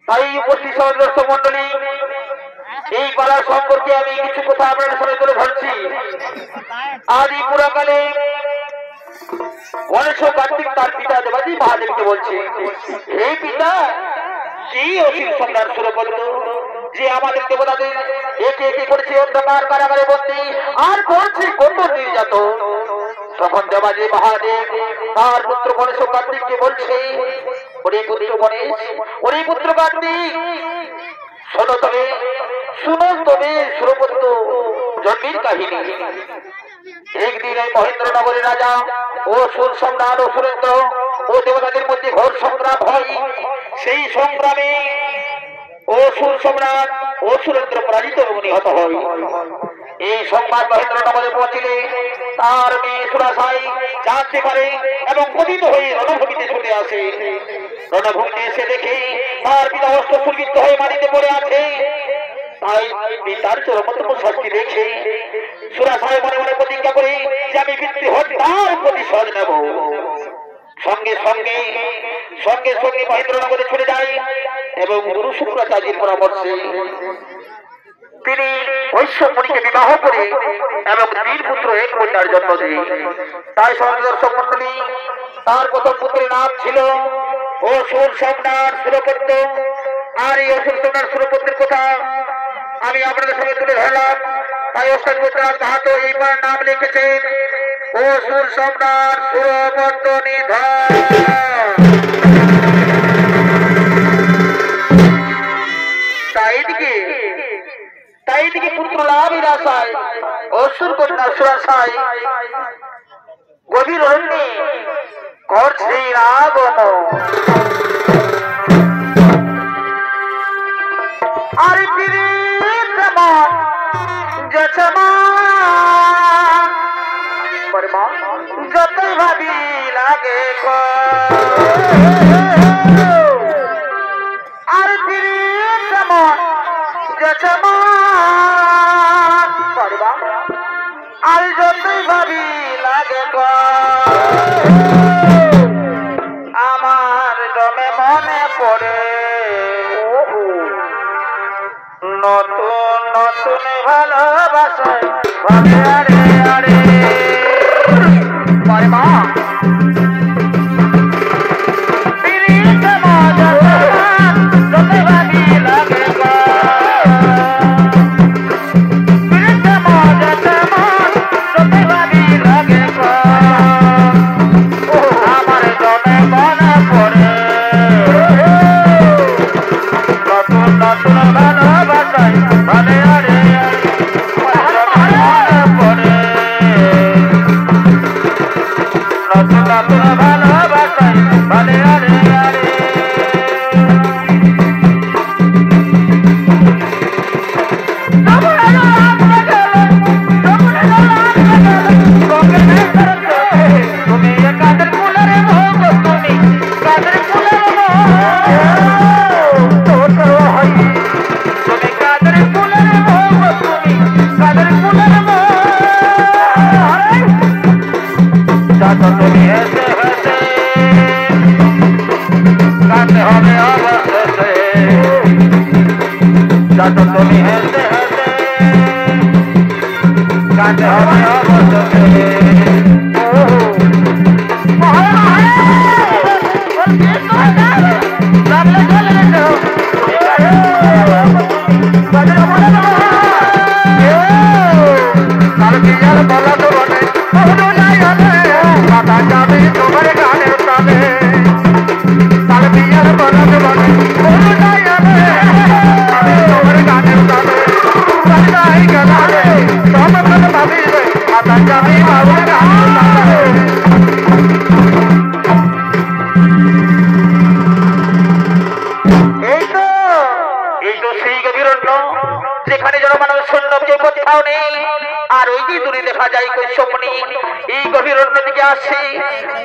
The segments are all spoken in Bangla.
তাই উপস্থিত দর্শক মন্ডলী, এই পালার সম্পর্কে আমি কিছু কথা আপনাদের সামনে তুলে ধরছি। আদি পুরাকালে গণেশ কার্তিক তার পিতা দেবাজি মহাদেবকে বলছে, হে পিতা, সেই অসীম সম্রাট সুরপদ্র যে আমাদের দেবতাদের একে একে করেছে অন্ধকার কারাগারে বন্দী আর করছে কত নির্যাতন। তখন দেবাজি মহাদেব তার পুত্র গণেশ কার্তিককে বলছে, ওরে পুত্র গণেশ, ওরে পুত্র কার্তিক, শোনো তবে সুরপদ্র জন্মের কাহিনী। একদিন এই মহেন্দ্রনগরের রাজা ও সুর সম্রাট ও সুরেন্দ্র ও দেবতাদের মধ্যে ঘোর সংগ্রাম হয়। সেই সংগ্রামে ও সুর সম্রাট ও সুরেন্দ্র পরাজিত এবং নিহত হয়। এই সংবাদ মহেন্দ্রনগরে পৌঁছিলে তার মেয়ে সুরাশাই জানতে পারে এবং কথিত হয়ে রণভূমিতে ছুটে আসে। রণভূমিতে এসে দেখে তার পিতা অস্ত্র সুরবিদ্ধ হয়ে মাটিতে পড়ে আছে। তাই পিতার চরমতম শাস্তি দেখে সুরাশাই মনে মনে প্রতিজ্ঞা করে যে আমি পিতৃ হত্যার প্রতিশোধ নেব। সঙ্গে সঙ্গে মহেন্দ্রনগরে ছুটে যায় এবং গুরু শুক্রাচার্যের পরামর্শে তিনি বৈশ্যমণিকে বিবাহ করে এবং তিন পুত্র এক কন্যার জন্ম দেয়। তাই দর্শক মন্ডলী, তার প্রথম পুত্রের নাম ছিল অসুর সম্রাট সুরপদ্র। আর এই অসুর সম্রাট সুরপদ্রের কথা আমি আপনাদের সামনে তুলে ধরলাম। তাই ওস্তাদ মুদ্রাস মাহাতো এইবার নাম লিখেছেন অসুর সম্রাট সুরপদ্র নিধন। তাই দিকে পুত্র লাভের আশায় অসুর কন্যা সুরাশাই গভীর অরণ্যে করছে আগমন। আর যতই ভাবি লাগে আর আর যতই ভাবি লাগে আমার দমে মনে পড়ে নতুন নতুন ভালোবাসায় ভাবে আরে আরে মা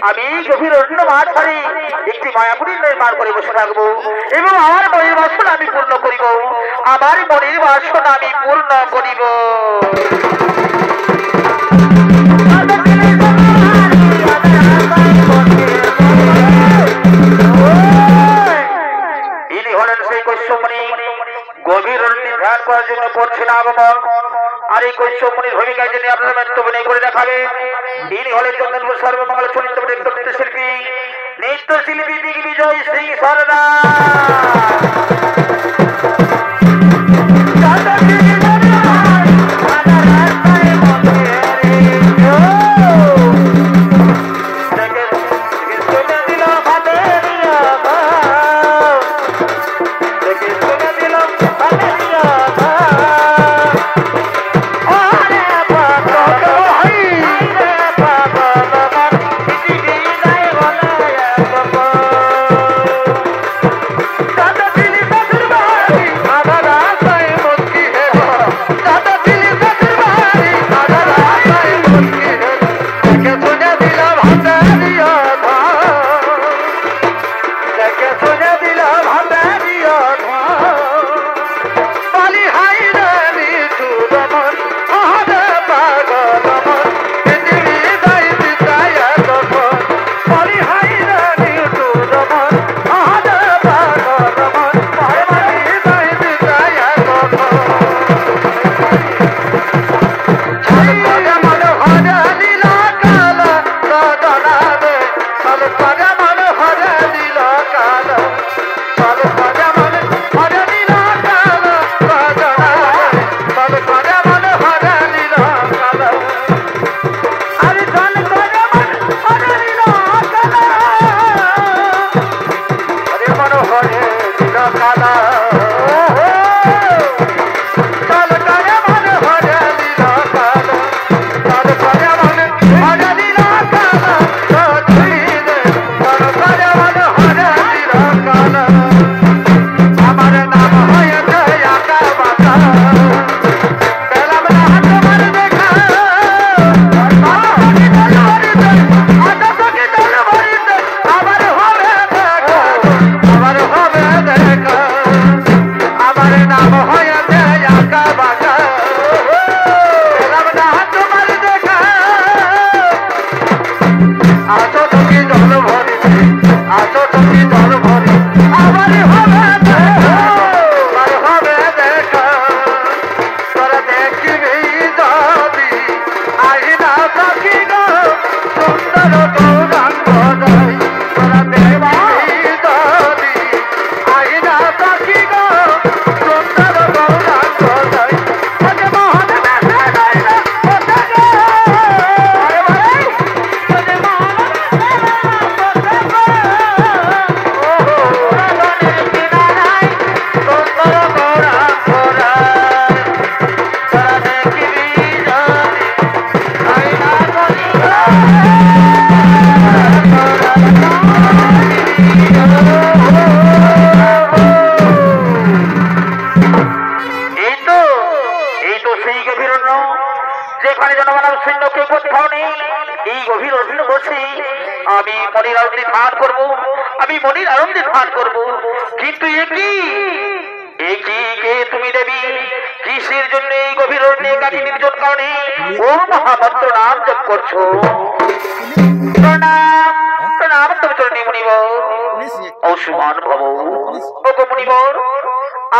আমি গভীর অরণ্য মাঠ ছাড়ি একটি মায়াপুরী নির্মাণ করে বসে থাকবো এবং আমার মনের বাসনা আমি পূর্ণ করিব। আমার মনের বাসনা আমি পূর্ণ করিব। ইনি হলেন সেই এই কৈশ্যমণি গভীর ধ্যান করার জন্য করছেন আগমন। আর এই কৈশ্যমণির ভূমিকায় যিনি আপনাদের বক্তব্য করে দেখাবে ইনি হলেন চন্দনপুর সর্বমঙ্গল চরিত্র নৃত্যশিল্পী দিগ্বিজয় সিং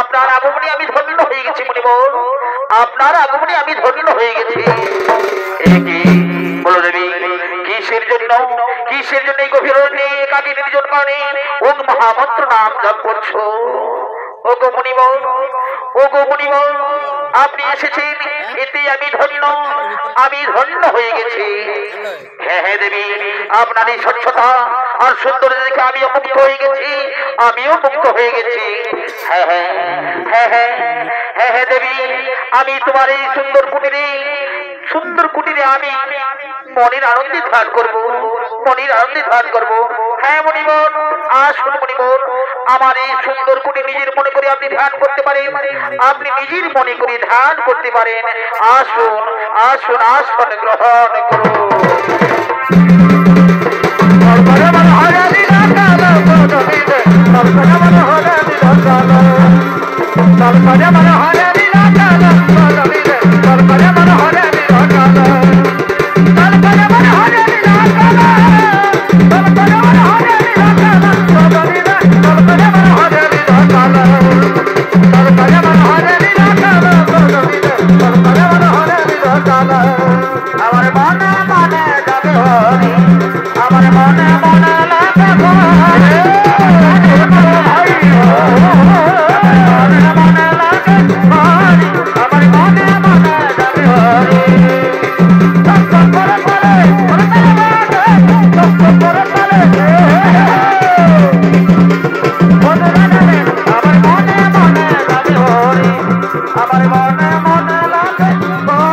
আপনার আগমনে আমি ধন্য হয়ে গেছি মুনিবর, আপনার আগমনে আমি ধন্য হয়ে গেছি। বলো দেবী কিসের জন্য এই গভীর একাকী নির্জন কারণে ওম মহামন্ত্র নাম জপ করছো? ওগো মুনিবর আপনি এসেছেন এতে আমি ধন্য হয়ে গেছি। হ্যাঁ হ্যাঁ দেবী আপনার এই স্বচ্ছতা আর সুন্দর দেখে আমিও মুক্ত হয়ে গেছি। হ্যাঁ হ্যাঁ হ্যাঁ হ্যাঁ হ্যাঁ হ্যাঁ দেবী আমি তোমার এই সুন্দর কুটিরে আমি মনের আনন্দে ধ্যান করবো। হ্যাঁ মুনিবর আসুন মুনিবর, আমার এই সুন্দর কুটির নিজের মনে করে আপনি ধ্যান করতে পারেন, আপনি নিজের মনে করে ধ্যান করতে পারেন। আসুন আসুন আসন গ্রহণ করুন। আমার মনে মনে যাবে হরি আমার মনে মনে লাগে হরি মনে মনে লাগে হরি আমার মনে মনে যাবে হরি করে করে আমার মনে মনে যাবে হরি আমার মনে মনে লাগে হরি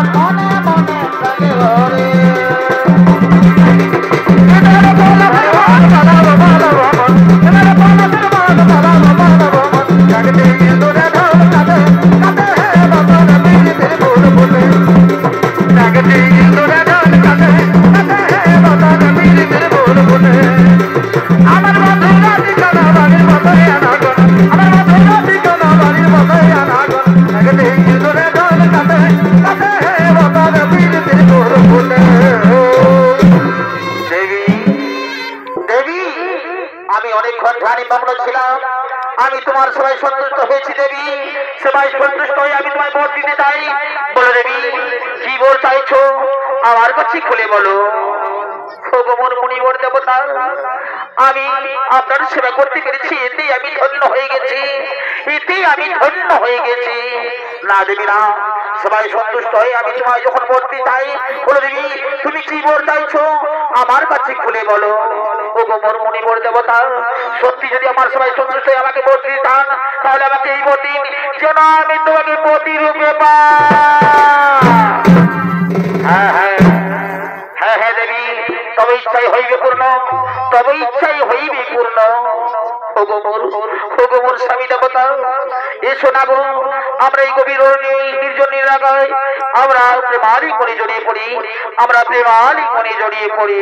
আমার মনে মনে লাগে হরি আমি তোমার সবাই সন্তুষ্ট হয়েছি দেবী সবাই সন্তুষ্ট হয়ে আমি তোমায় বর দিতে চাই বলো দেবী কি বর চাইছো আমার কাছে খুলে বলো ভগবান মুনিবর দেবতা আমি আপনার সেবা করতে পেরেছি এতেই আমি ধন্য হয়ে গেছি এতেই আমি ধন্য হয়ে গেছি না দেবী না সবাই সন্তুষ্ট হয়ে আমি তোমায় যখন বর দিতে চাই বলো দেবী তুমি কি বর চাইছো আমার কাছে খুলে বলো ও গোবর মুনিবর দেবতা সত্যি যদি আমার সবাই সন্তুষ্ট হয়ে আমাকে বর দিতে চান তাহলে আমাকে এই বর দিন যেন আমি তোমাকে পতি রূপে হ্যাঁ হ্যাঁ হ্যাঁ হ্যাঁ দেবী তবে ইচ্ছাই হইবে পূর্ণ তবে ইচ্ছাই হইবে পূর্ণ ও গোবর স্বামী দেবতা এসো না গো আমরা এই গভীর নির্জন নিরাগায় আমরা প্রেমালিক মনে জড়িয়ে পড়ি আমরা প্রেমালিক মনে জড়িয়ে পড়ি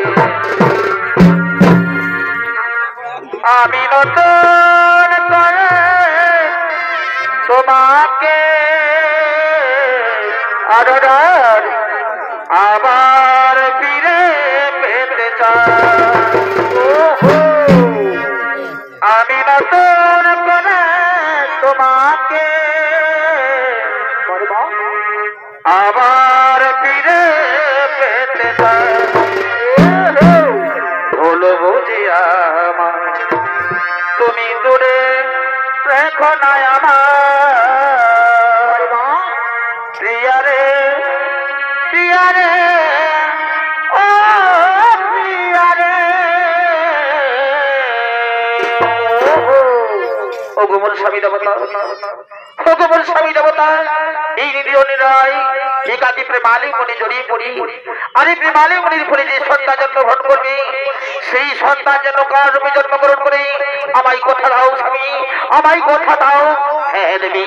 আমি নতুন করে তোমাকে আদর আবার ফিরে পেতে চাই আমি নতুন করে তোমাকে আবার ফিরে পেতে চাই ভুলো বুঝি আমার তুমি দূরে রেখো না আমার প্রিয়ারে প্রিয়ারে ও প্রিয়ারে ও গোবর স্বামী দেবতা ও গোবর স্বামী দেবতা এই নিরীহ নিরায় একাকি প্রেমালিক মনে জড়িয়ে পড়ি আর এই প্রেমালিক মনির ফলে যে সন্তান জন্মগ্রহণ করবে সেই সন্তান যেন কার রূপে জন্মগ্রহণ করে আমায় কথা দাও স্বামী আমায় কথা দাও হ্যাঁ দেবী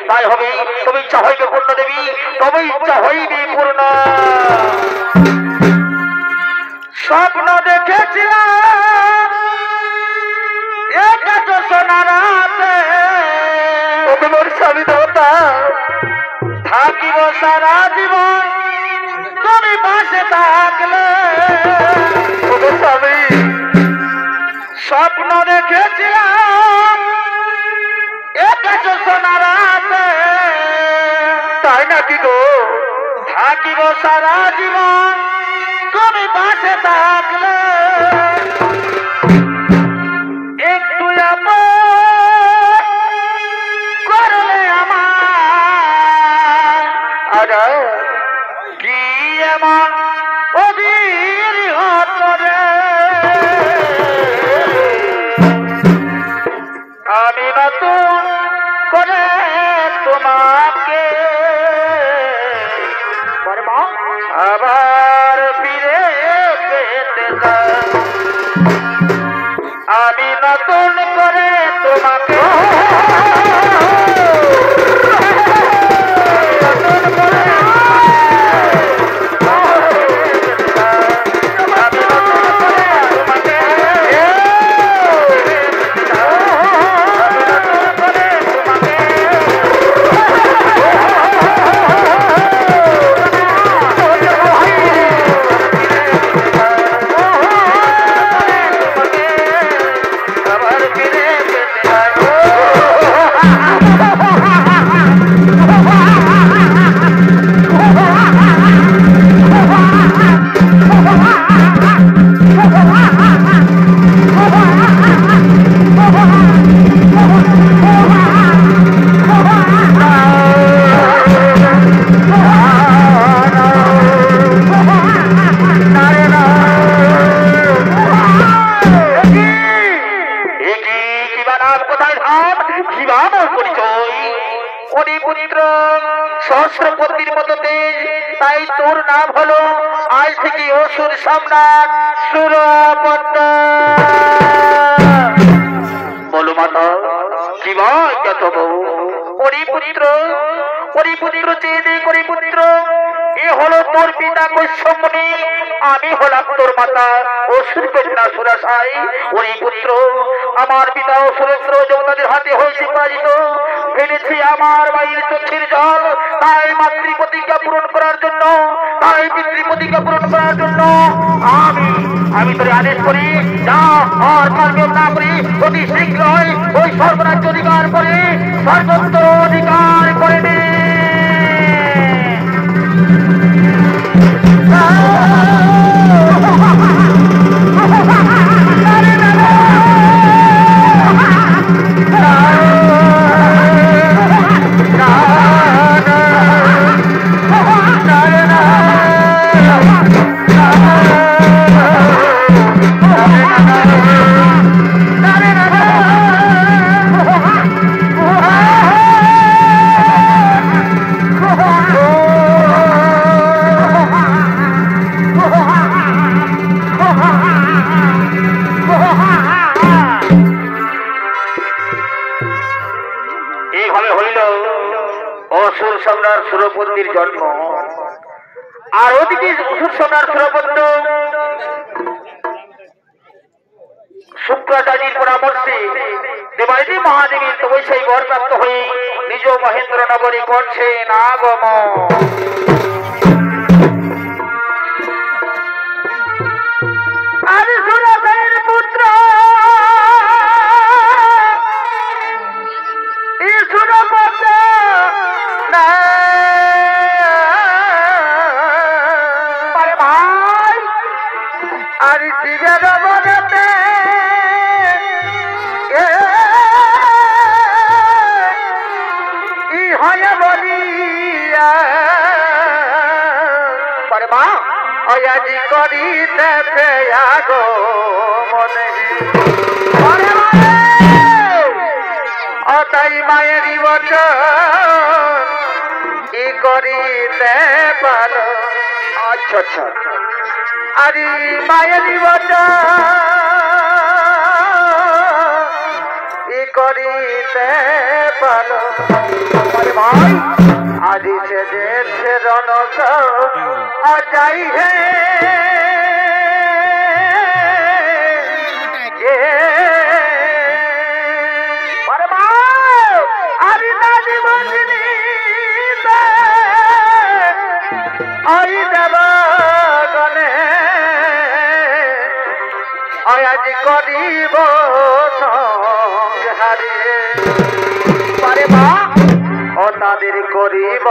তাই হবে তবে ইচ্ছা হইবে পূর্ণ দেবী তবে ইচ্ছা হইবে পূর্ণ স্বপ্ন দেখেছিলাম একটা সোনার রাতে তোমার স্বামী দেবতা থাকিব সারা জীবন তুমি পাশে থাকলে স্বামী স্বপ্ন দেখেছিলাম একটা সোনার রাতে তাই নাকি গো থাকিব সারা জীবন তুমি পাশে থাকলে একটু করলে আমার কি এমন অধীর হতরে আমি নতুন করে তোমাকে আবার ফিরে পেতে চাই আমি নতুন করে তোমাকে বানর পরিচয় ওরে পুত্র সহস্রপতির মতো তেজ তাই তোর নাম হলো আজ থেকে অসুর সম্রাট সুরপদ্ম বলো মাতা কি ভাই কত বউ ওরে পুত্র চেয়ে করে পুত্র এ হলো তোর পিতা কৈশ্যমুনি আমি হলাম তোর মাতা অসুর কন্যা সুরাসাই ওরে পুত্র আমার পিতা অসুরেন্দ্র দেবতাদের হাতে হয়েছে পরাজিত ফেলেছি আমার মায়ের চোখের জল তাই মাতৃ প্রতিজ্ঞা পূরণ করার জন্য তাই পিতৃ প্রতিজ্ঞা পূরণ করার জন্য আমি তোর আদেশ করি যা আর কালবেল না করি অতি শীঘ্রই ওই সর্বরাজ্য অধিকার করে সর্বত্র অধিকার করে নে সুরপতির জন্ম আর ওদিকে অসুর সম্রাট সুরপদ্ম শুক্রাচার্যের পরামর্শে দেবাদেবী মহাদেবীর তপস্যায় বরপ্রাপ্ত হয়ে নিজ মহেন্দ্র নগরী করছেন আগমন আরে সুরপের পুত্র সুরপদ্ম আজি করিতে আগো মনে অতাই মায়েরই বচন কি করিতে পারো আচ্ছা আচ্ছা আরে মায়েরই বচন কি করিতে পারো ভাই আজি সে দেশে রনক যাই হে আরে দাদি বন্ধনী আই দেব গনে আজ করিব হারিয়ে পারে মা ও তাদের করিব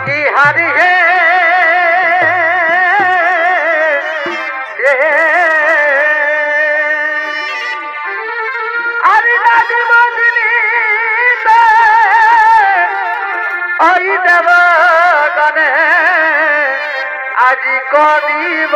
কি হারিয়ে আরে দাদি বন্ধনী আই দেব গনে আজি করিব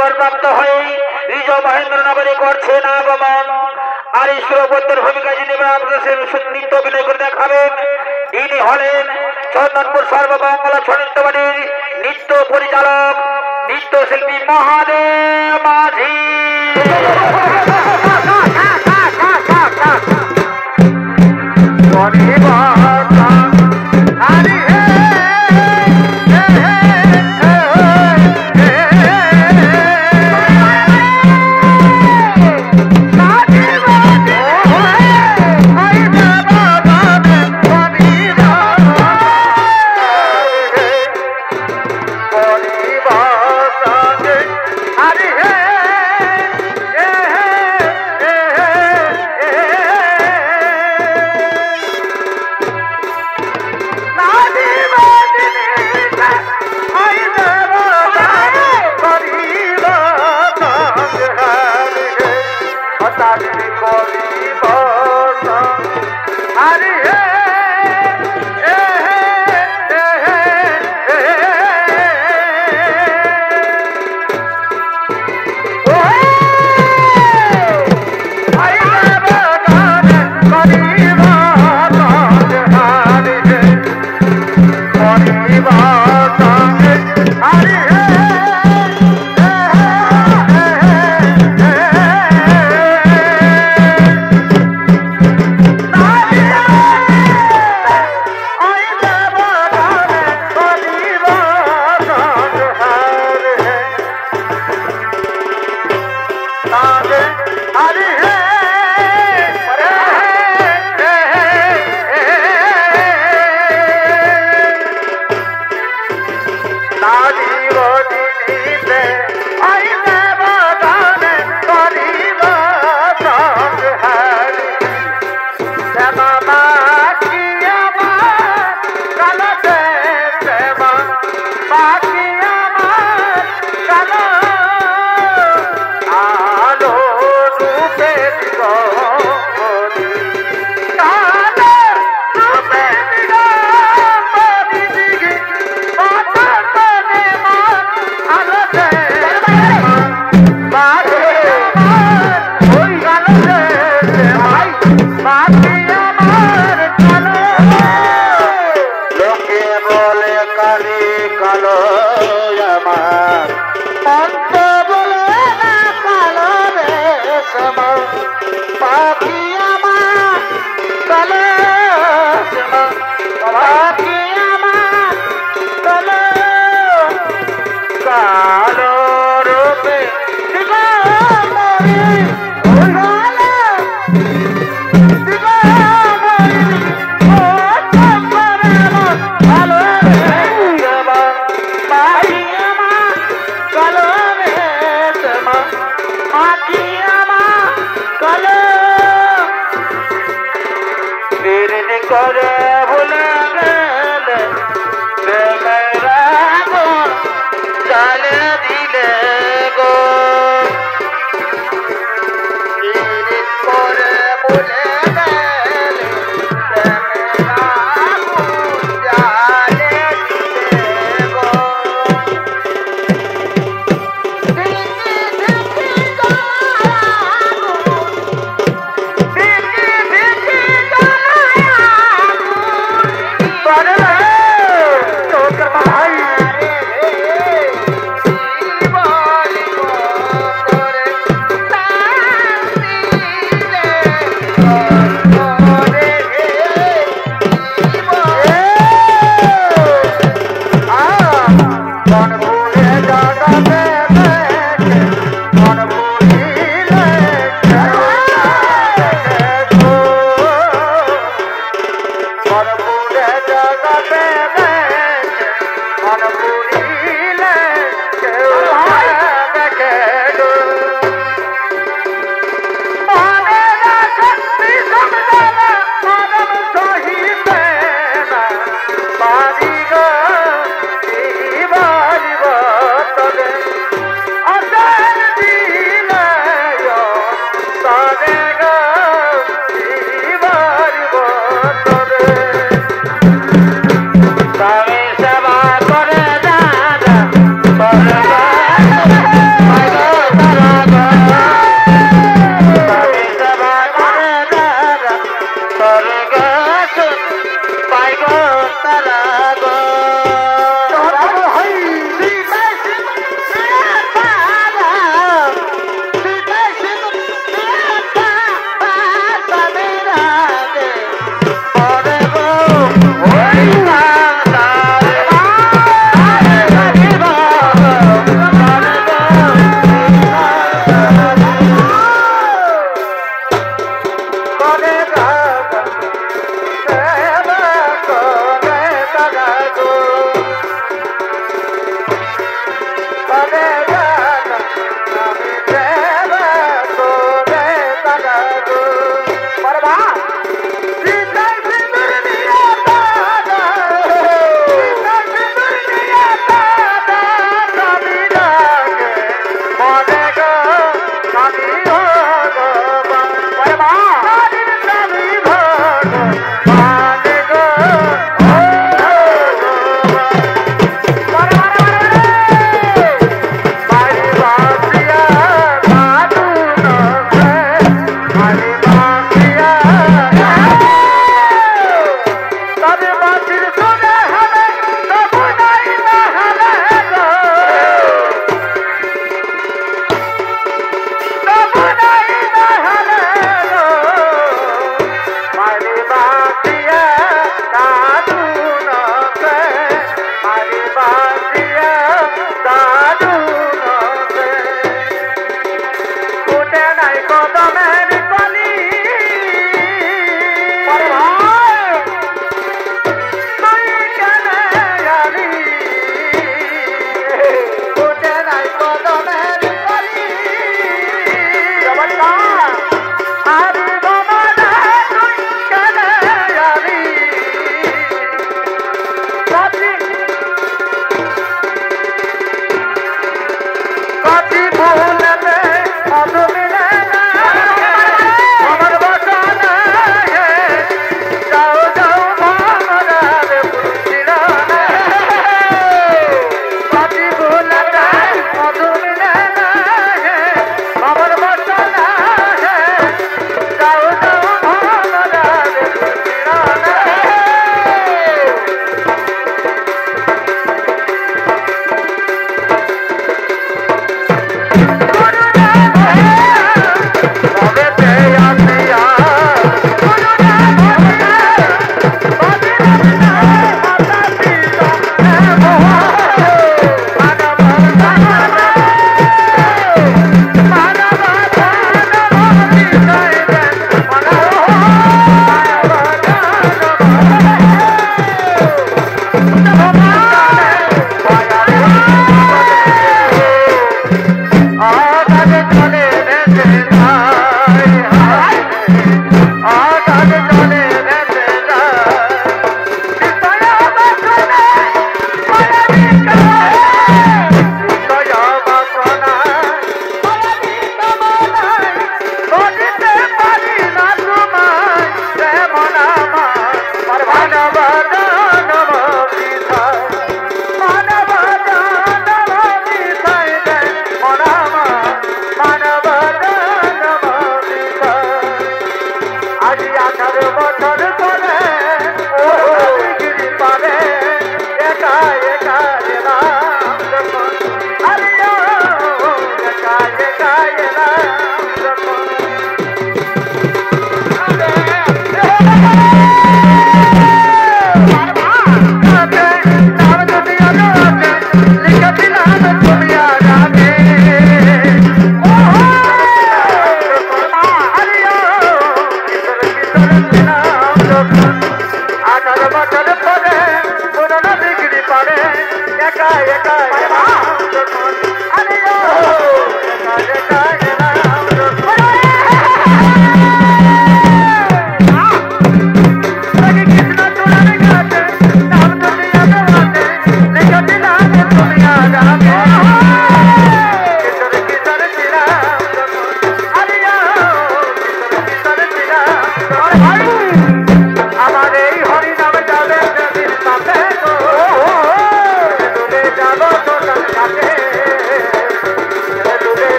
বরপ্রাপ্ত হয়ে নিজ মহেন্দ্র নগরী করছেন আগমন আর এই সুরপদ্মের ভূমিকা যিনি নৃত্য অভিনয় করে দেখাবেন ইনি হলেন চন্দনপুর সর্বমঙ্গল ছনিত্যবাড়ির নৃত্য পরিচালক নৃত্যশিল্পী মহাদেব মাঝি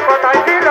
কোথায় ছিল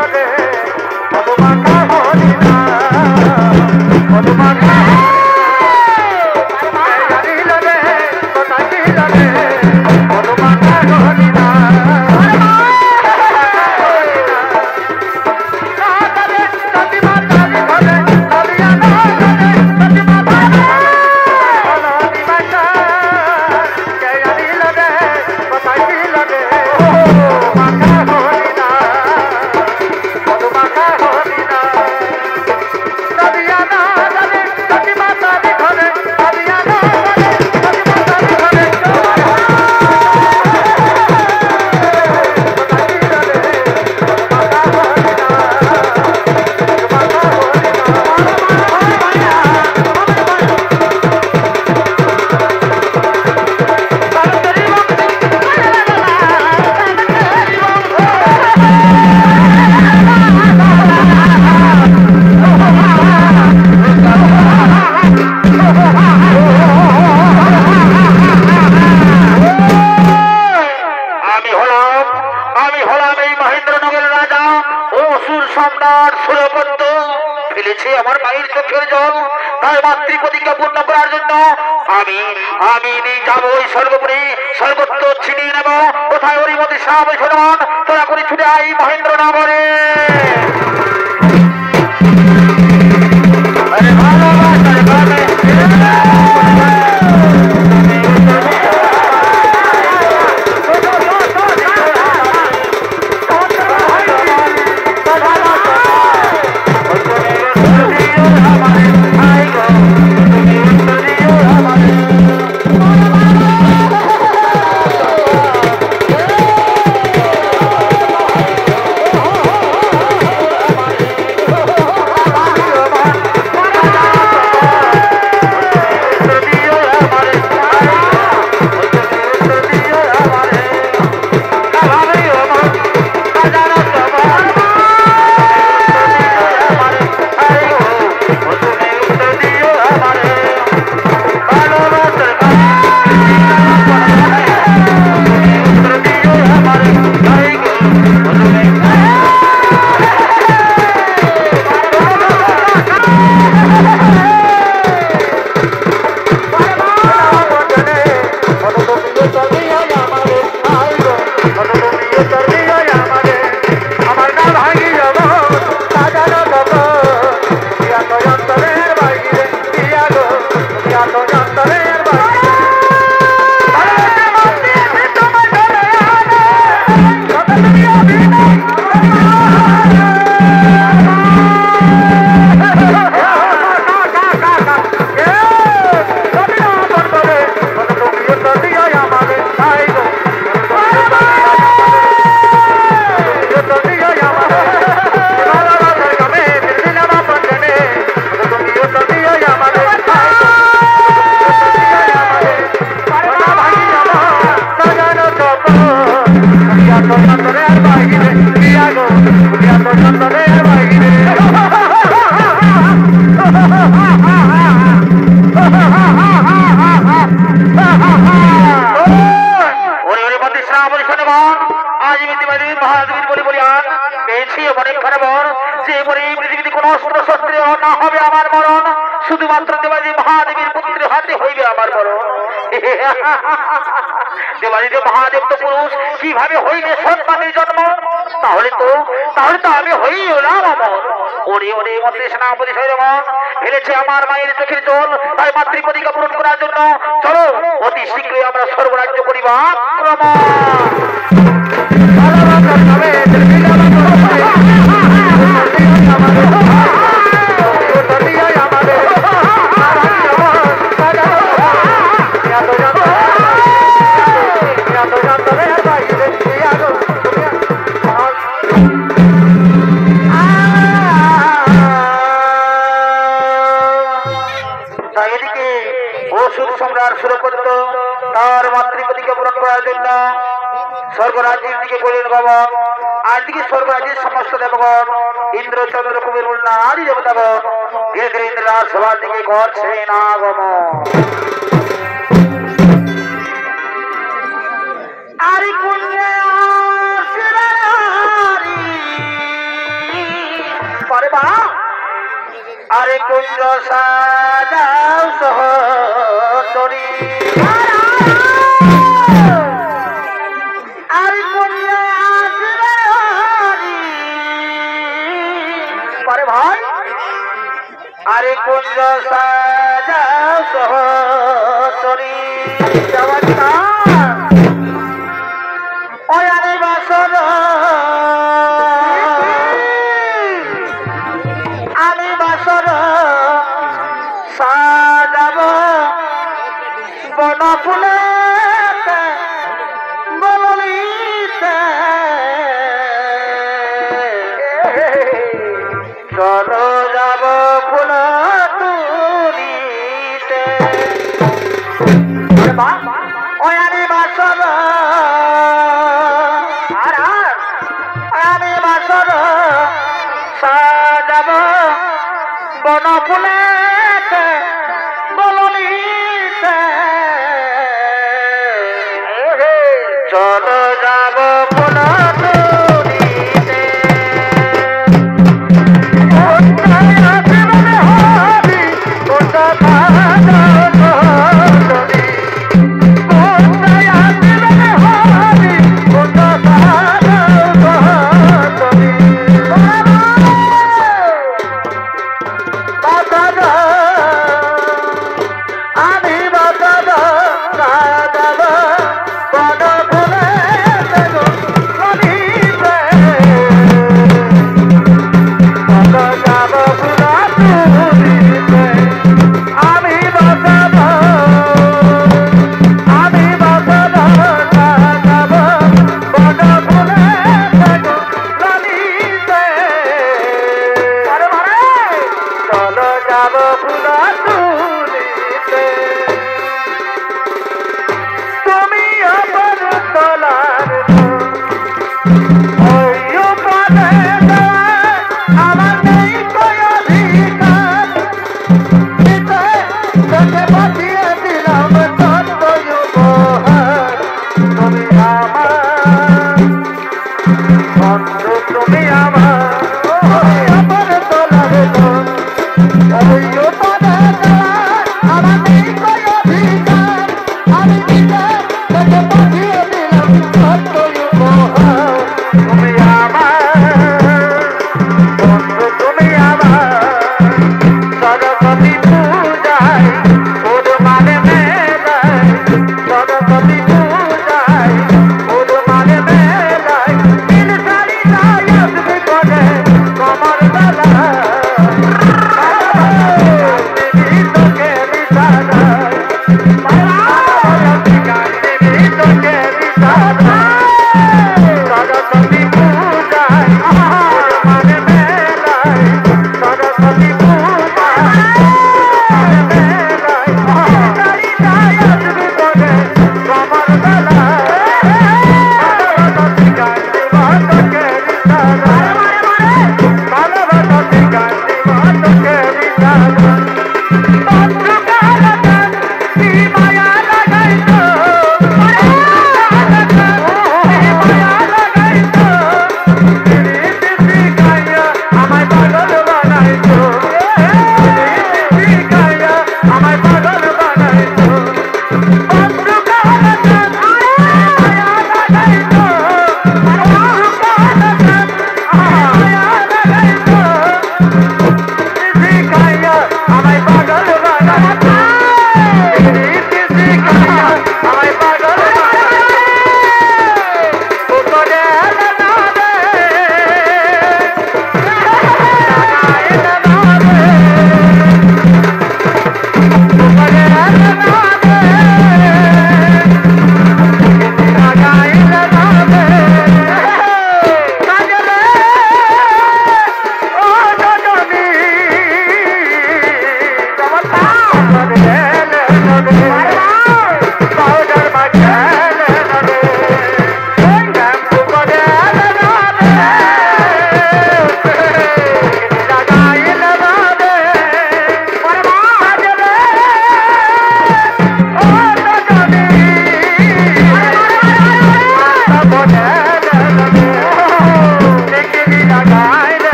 অসুর সম্রাট সুরপদ্ম ফেলেছে আমার মায়ের চোখের জল, তাই মাতৃ প্রতিজ্ঞা পূর্ণ করার জন্য আমি আমি যাব ওই স্বর্গপুরী, স্বর্গত্ব ছিনিয়ে নেব। কোথায় ওর মধ্যে সাপ সমান তোরা করে ছুটে আই মহেন্দ্রনগরে। আরে ভালোবাসা শুধুমাত্র দেবাদেবী মহাদেবীর পুত্রের হাতে হইবে আমার বড়। দেবাদেবী মহাদেব তো পুরুষ, কিভাবে হইবে সন্তানের জন্ম? তাহলে তো আমি হই হলাম অমর। ওরে ওরে মন্ত্রী সেনাপতি সৈরমন ফেলেছে আমার মায়ের চোখের জল, তাই মাতৃ প্রতিজ্ঞা পূরণ করার জন্য চলো অতি শীঘ্রই আমরা সর্বরাজ্য করিবা সুরপদ্ম তার মাতৃপতিকে পূরণ করার জন্য স্বর্গরাজ্যের দিকে বলেন ভবন, আর দিকে স্বর্গরাজ্যের সমস্ত দেবগণ ইন্দ্র চন্দ্র কুবের মুন্না আদি দেবতাগণ ধীরে ধীরে ইন্দ্ররাজ সভার দিকে করছেন আগমন। আরে কুঞ্জ সাজাও সহচরী, আরে কুঞ্জ পারে ভাই, আরে কুঞ্জ সাজাও সহচরী ওই আরে বাসর বনফুলেতে বললিতে চলো যাব ফুল তুলিতে। ওই আমি বাসর আমি বাসর সাজাব বনফুলেতে বললিতে চলো যাব ফুল তুলিতে।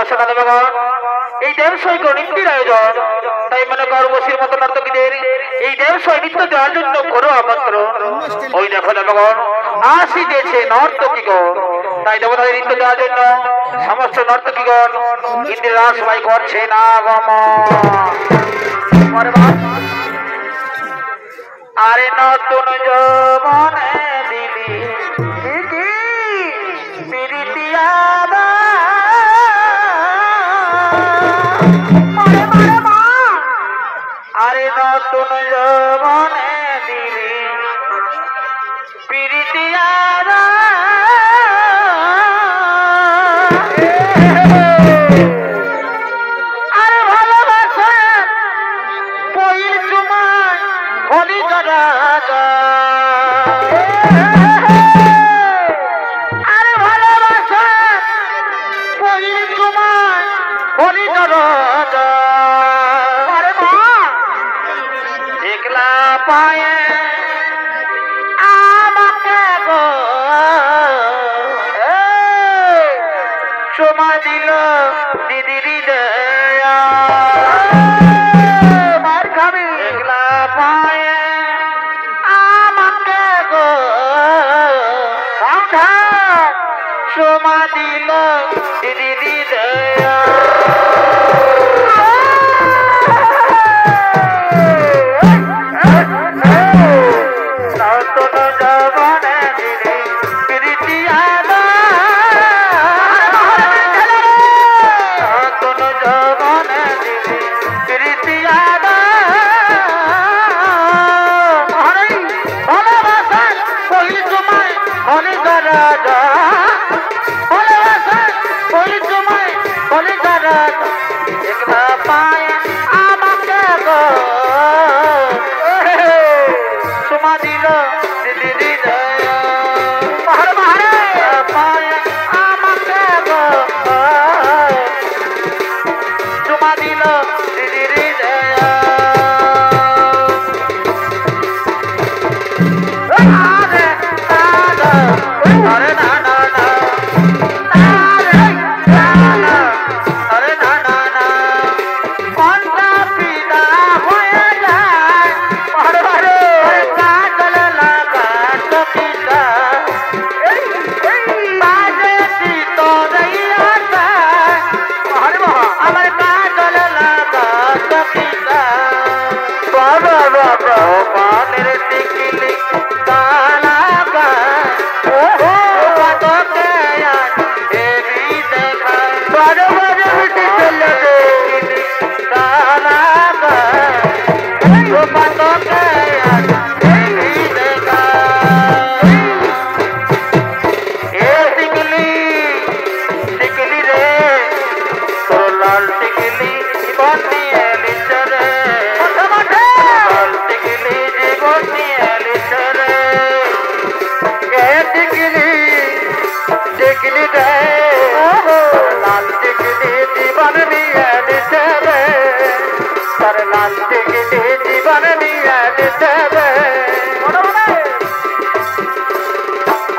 না শোনা দেবে এই দেবসই নৃত্যের আয়োজন তাই মনে কর বসির মতো নর্তকীদের এই দেবসই নৃত্য দেওয়ার জন্য করো আমন্ত্রণ ওই দেখো দেবগণ আসি দিয়েছে নর্তকীগণ তাই দেবতাদের নৃত্য দেওয়ার জন্য সমস্ত নর্তকীগণ ইন্দ্রের সবাই করছে না আরে নতুন যৌবনে দিদি আরে নতুন যৌবনে দিদি পিরিতিয়ারা আরে ভালোবাসা পইল তোমায় হলি করা আরে ভালোবাসা পইল তোমায় হলি করা একলা পায়ে আমাকে গো সময় দিল দিদির দয়া মার খাবি একলা পায়ে আমাকে গো সময় দিল দিদির দয়া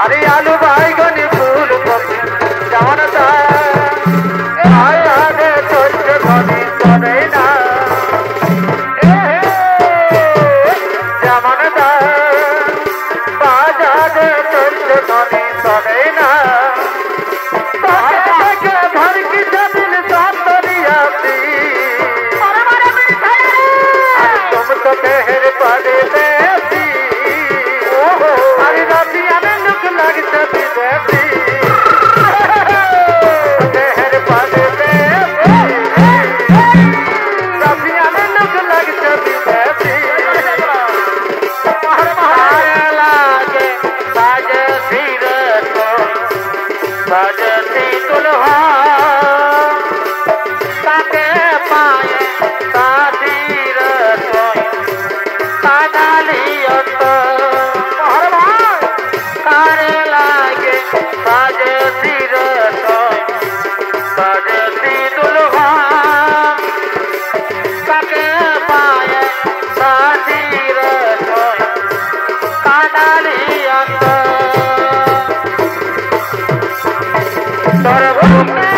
अरे आलू भाई गनी फूल जानता आया दे सोच गनी करे ना जानता बाजा दे सोच गनी करे ना भर की जमीन सातरिया तुम तो मेहर पड़े बेसी अरे रातिया में लुक लगता भी बेसी मेहर पड़े बेसी रातिया में लुक लगता भी बेसी मारे लागे बाजे सिर को बजती दुल्हा ताके पाए तादीर कोई ताडालियो तो तारे लागे बजती कोई बजती दुल्हा ताके पाए तादीर कोई ताडालियो तो तोर भूखे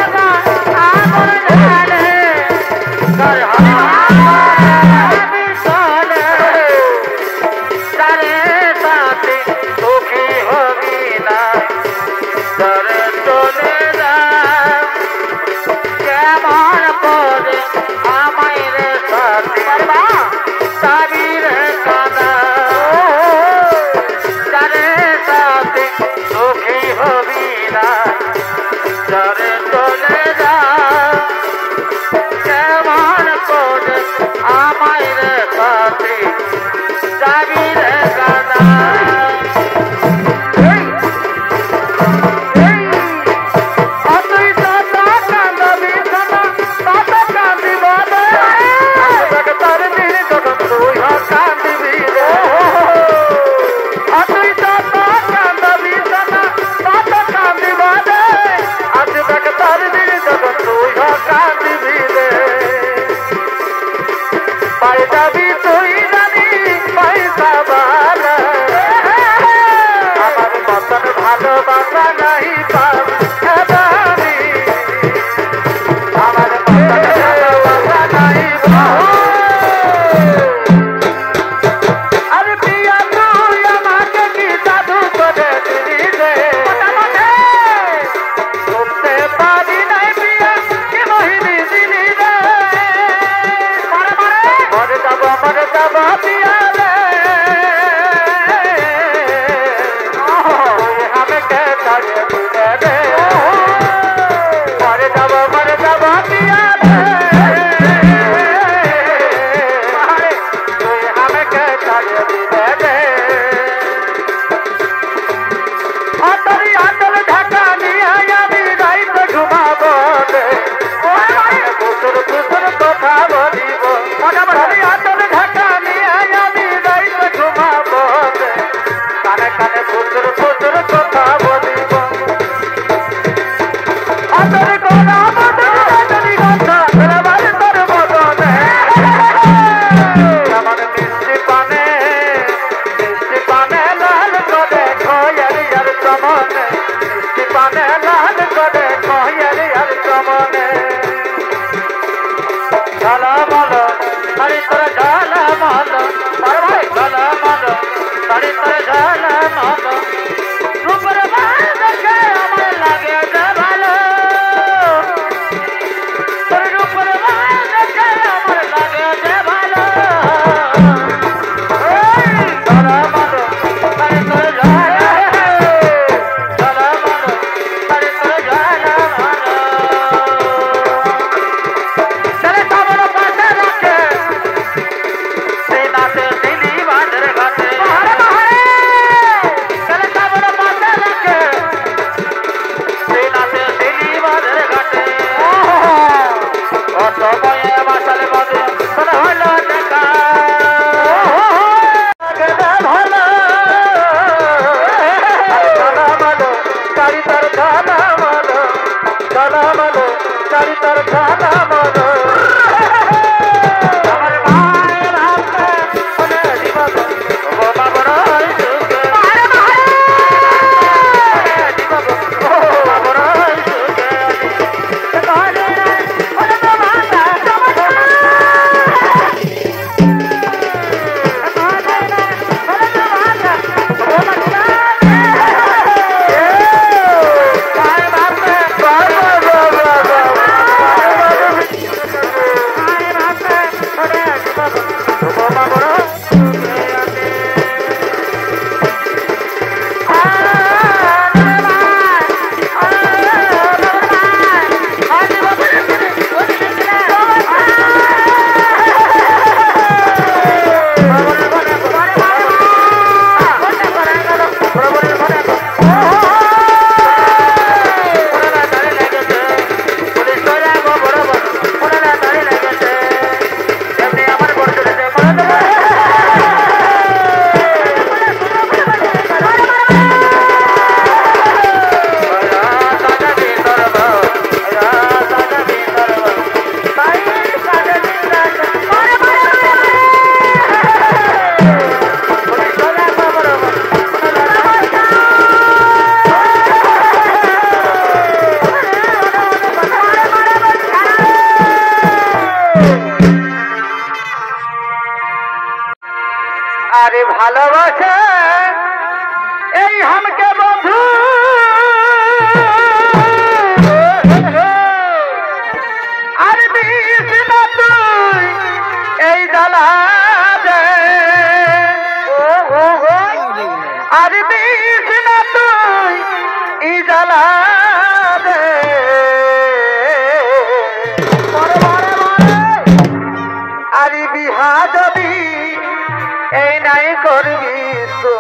করবি তো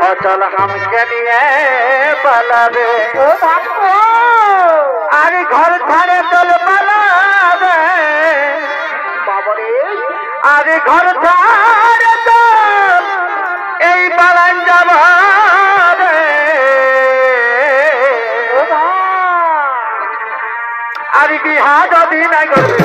অচল হামকে নিয়ে পালাবে আরে ঘর ছাড়ে চল পালাবে বাবারে আরে ঘর ছাড়ে চল এই পালান যাবে আরে বিহা যদি নাই করবে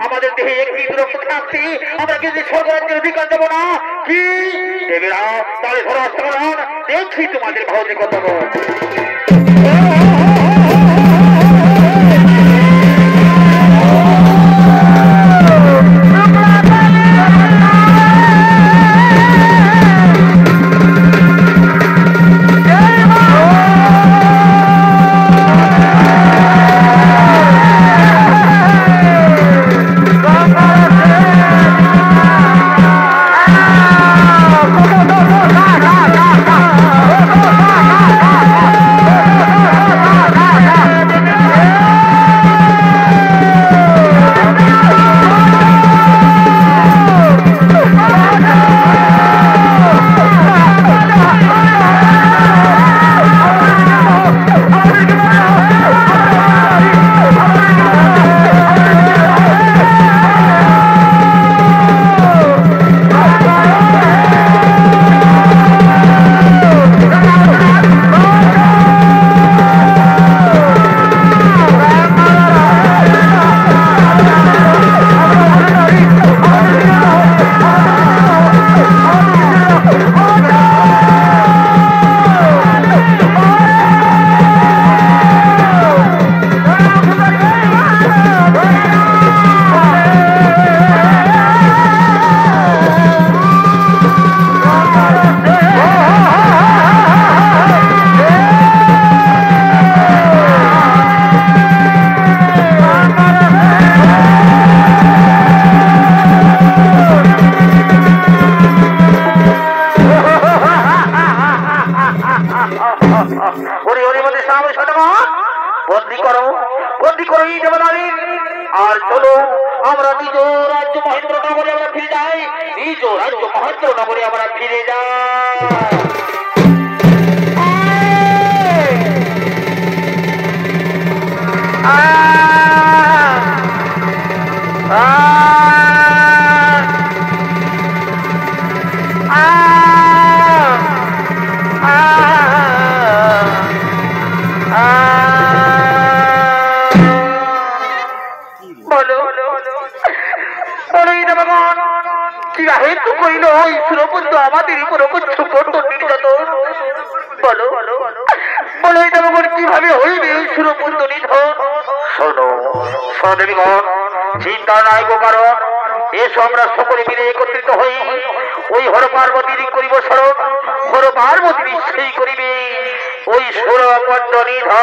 আমাদের দেহে একটি থাকছি আমরা কিন্তু স্বর্গরাজ্যের অধিকার দেবো না কি দেবে না তাহলে ধরো দেখছি তোমাদের ভাবতে কত বন্দি করো এই দেবতাদের। আর চলো আমরা নিজ রাজ্য মহেন্দ্র নগরে আমরা ফিরে যাই, নিজ রাজ্য মহেন্দ্র নগরে আমরা ফিরে যাই। আমাদের উপর নির্যাতন বলো বলো এটা কিভাবে হইবে সুরপুত্র নিধন? শোনো সদেবীগণ, চিন্তা নাই গো, কারণ এসো আমরা সকলে মিলে একত্রিত হই ওই হর পার্বতীর করিব স্মরণ। হর পার্বতী নিশ্চয়ই করিবে ওই সুরপুত্র নিধন।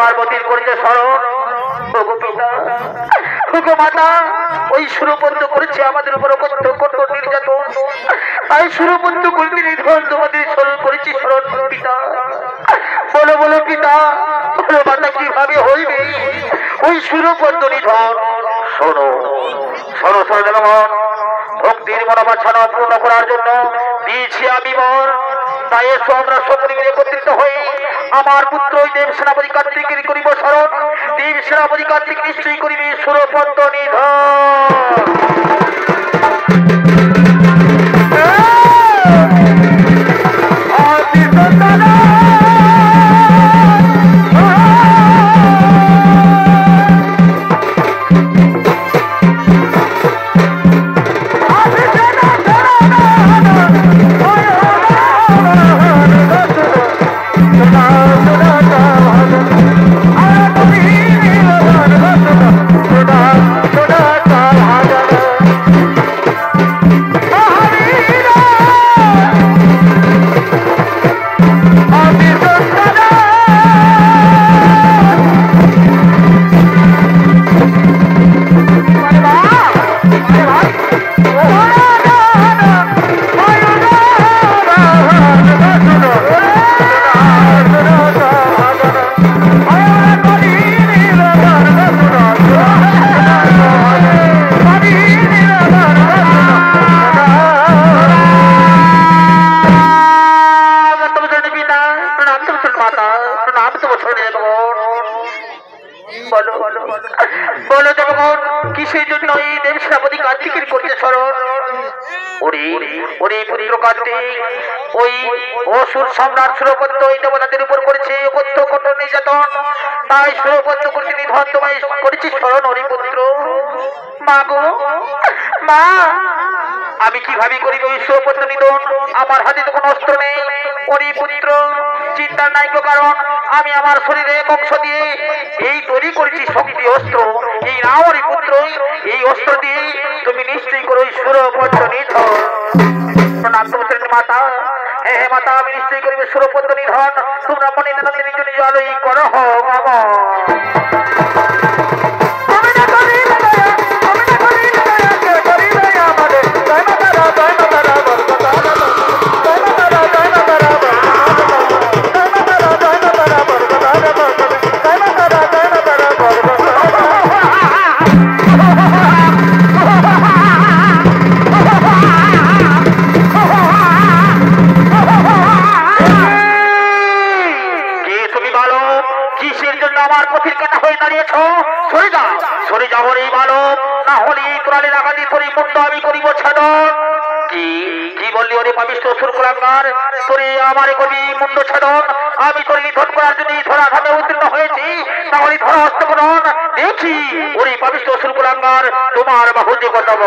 পার্বতীর করেছে স্মরণ। মাতা ওই সুরবন্ধ করেছে আমাদের উপর কঠোর নির্যাতন, তাই সুরবন্ধ করতে নিধন তোমাদের স্মরণ করেছি স্মরণ। পিতা বলো বলো পিতা বলো মাতা কিভাবে হইবে ওই সুরবন্ধ নিধন? শোনো শোনো শোনো দেবগণ, ভক্তির মনোবাঞ্ছনা পূর্ণ করার জন্য দিয়েছি আমি বর। তাই এসো আমরা সকলে মিলে একত্রিত হই আমার পুত্র দেব সেনাপতি কার্তিকের করিব স্মরণ। দেব সেনাপতি কার্তিক নিশ্চয়ই করিবে সুরপত্র নিধন। বলো জগৎ কিসের জন্য এই দেব সেনাপতি কার্তিকের করতে স্মরণ? ওরে ওরে পুত্র কার্তিক, ওই অসুর সম্রাট সুরপত্র এই দেবতাদের উপর করেছে কঠোর নির্যাতন, তাই সুরপত্র করতে নিধন তোমায় করেছি স্মরণ। ওরে পুত্র, মা গো মা, আমি কিভাবে করিব ওই সুরপত্র নিধন? আমার হাতে তো কোনো অস্ত্র নেই, চিন্তার নাই কারণ আমি আমার শরীরে অংশ দিয়ে এই তৈরি করেছি শক্তি অস্ত্র। এই রাবণী পুত্র, এই অস্ত্র দিয়ে তুমি নিশ্চয়ই করো সুরপত্র নিধন। প্রণাম তোমাদের মাতা। হে মাতা, আমি নিশ্চয়ই করিবে সুরপত্র নিধন। তোমরা মনে নিজ নিজ আলোই করো বাবা। আমার পথির কাটা হয়ে দাঁড়িয়েছ, সরে যাও, সরে যাও রে বালক, না হলে তোরালে লাগালি তোর মুন্ড আমি করিব ছেদন। কি কি বললি ওরে পাবিষ্ট অসুর কুলাঙ্গার, তোরে আমারে করবি মুন্ড ছেদন? আমি তোর নিধন করার জন্য ধরাধামে উত্তীর্ণ হয়েছি, তাহলে ধরা হস্ত গ্রহণ দেখি ওরে পাবিষ্ট অসুর কুলাঙ্গার তোমার বাহুল্য কতব।